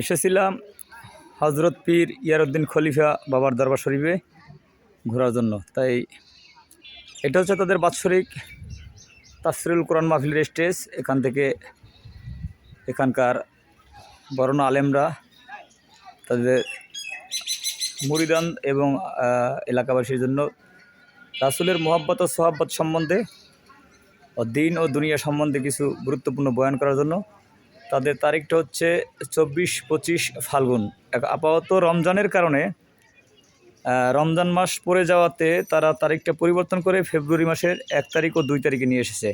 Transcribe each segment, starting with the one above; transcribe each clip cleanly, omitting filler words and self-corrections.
এসেছিলাম হজরত পীর ইয়ারউদ্দিন খলিফা বাবার দরবার শরীফে ঘোরার জন্য। তাই এটা হচ্ছে তাদের বাৎসরিক তাফসিরুল কোরআন মাহফিলের স্টেজ। এখান থেকে এখানকার বরণ আলেমরা তাদের মুরিদান এবং এলাকাবাসীর জন্য রাসূলের মোহাব্বত ও সোহাব্বত সম্বন্ধে ও দিন ও দুনিয়া সম্বন্ধে কিছু গুরুত্বপূর্ণ বয়ান করার জন্য তাদের তারিখটা হচ্ছে 24-25 ফাল্গুন। আপাতত রমজানের কারণে রমজান মাস পড়ে যাওয়াতে তারা তারিখটা পরিবর্তন করে ফেব্রুয়ারি মাসের 1 তারিখ ও 2 তারিখে নিয়ে এসেছে।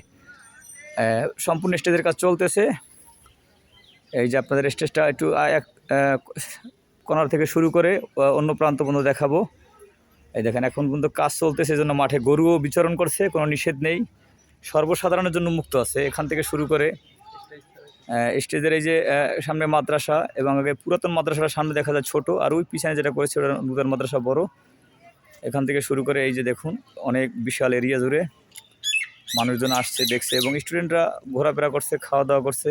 সম্পূর্ণ স্টেজের কাজ চলতেছে। এই যে আপনাদের স্টেজটা একটু এক কর্নার থেকে শুরু করে অন্য প্রান্ত পর্যন্ত দেখাবো। এই দেখেন এখন পর্যন্ত কাজ চলতেছে, জন্য মাঠে গরুও বিচরণ করছে, কোনো নিষেধ নেই, সর্বসাধারণের জন্য মুক্ত আছে। এখান থেকে শুরু করে স্টেজের এই যে সামনে মাদ্রাসা এবং আগে পুরাতন মাদ্রাসার সামনে দেখা যায় ছোট, আর ওই পিছনে যেটা করেছে ওটা নতুন মাদ্রাসা বড়। এখান থেকে শুরু করে এই যে দেখুন অনেক বিশাল এরিয়া জুড়ে মানুষজন আসছে, দেখছে এবং স্টুডেন্টরা ঘোরাফেরা করছে, খাওয়া দাওয়া করছে।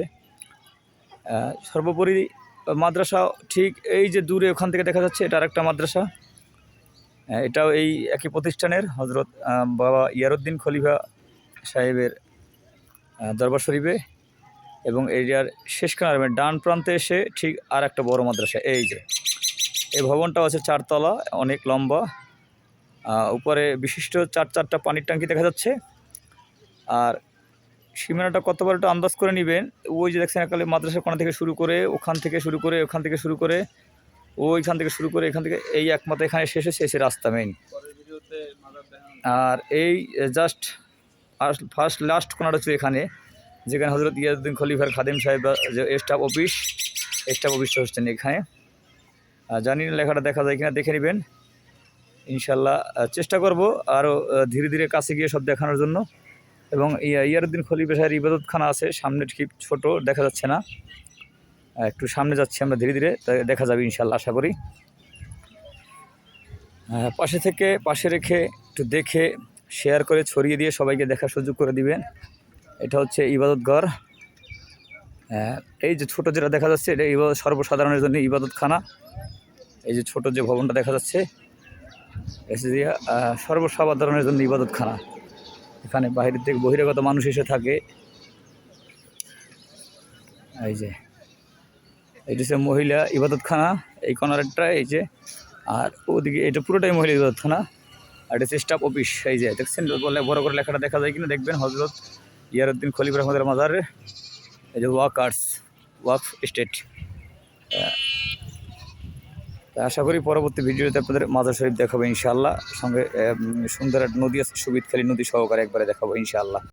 সর্বোপরি মাদ্রাসা ঠিক এই যে দূরে ওখান থেকে দেখা যাচ্ছে, এটা আরেকটা মাদ্রাসা। এটাও এই একই প্রতিষ্ঠানের হজরত বাবা ইয়ারউদ্দিন খলিফা সাহেবের দরবার শরীফে। এবং এরিয়ার শেষ কিনারে ডান প্রান্তে এসে ঠিক আর একটা বড় মাদ্রাসা। এই যে এই ভবনটাও আছে 4 তলা, অনেক লম্বা। উপরে বিশিষ্ট 4টা পানির ট্যাঙ্কি দেখা যাচ্ছে। আর সীমানাটা কত বড় একটা আন্দাজ করে নেবেন। ওই যে দেখছেন একালে মাদ্রাসার কোণা থেকে শুরু করে ওখান থেকে শুরু করে ওখান থেকে শুরু করে ওইখান থেকে শুরু করে এখান থেকে এই একমাত্র এখানে শেষে শেষে রাস্তা মেইন। আর এই জাস্ট ফার্স্ট লাস্ট কোণাটা হচ্ছে এখানে, যেখানে হজরত ইয়ারউদ্দিন খলিফার খাদেম সাহেব যে স্টাফ অফিসটা হচ্ছেন এখানে। জানি না লেখাটা দেখা যায় কিনা, দেখে নেবেন ইনশাল্লাহ। চেষ্টা করব আরও ধীরে ধীরে কাছে গিয়ে সব দেখানোর জন্য। এবং ইয়ারউদ্দিন খলিফা সাহেবের ইবাদতখানা আছে সামনে, ঠিক ছোট দেখা যাচ্ছে না, একটু সামনে যাচ্ছি আমরা ধীরে ধীরে, দেখা যাবে ইনশাল্লাহ আশা করি। পাশে রেখে একটু দেখে শেয়ার করে ছড়িয়ে দিয়ে সবাইকে দেখার সুযোগ করে দিবেন। এটা হচ্ছে ইবাদত ঘর। এই যে ছোট যেটা দেখা যাচ্ছে এটা সর্বসাধারণের জন্য ইবাদতখানা। এই যে ছোট যে ভবনটা দেখা যাচ্ছে সর্বসাধারণের জন্য ইবাদতখানা। এখানে বাইরের থেকে বহিরাগত মানুষ এসে থাকে। এই যে এটা হচ্ছে মহিলা ইবাদতখানা, এই কর্নারটা এই যে, আর ওদিকে এটা পুরোটাই মহিলা ইবাদতখানা। আর এটা হচ্ছে স্টাফ অফিস। এই যে দেখছেন বলে বড় করে লেখাটা দেখা যায় কিনা দেখবেন, হজরত ইয়ারউদ্দিন খলিফা রহমতুল্লাহ মাজারের এই যে ওয়াকফ স্টেট। আশা করি পরবর্তী ভিডিওতে আপনাদের মাজার শরীফ দেখাবো ইনশাআল্লাহ। সঙ্গে সুন্দর একটা নদী আছে, সুবিদখালী নদী সহকারে একবারে দেখাবো ইনশাআল্লাহ।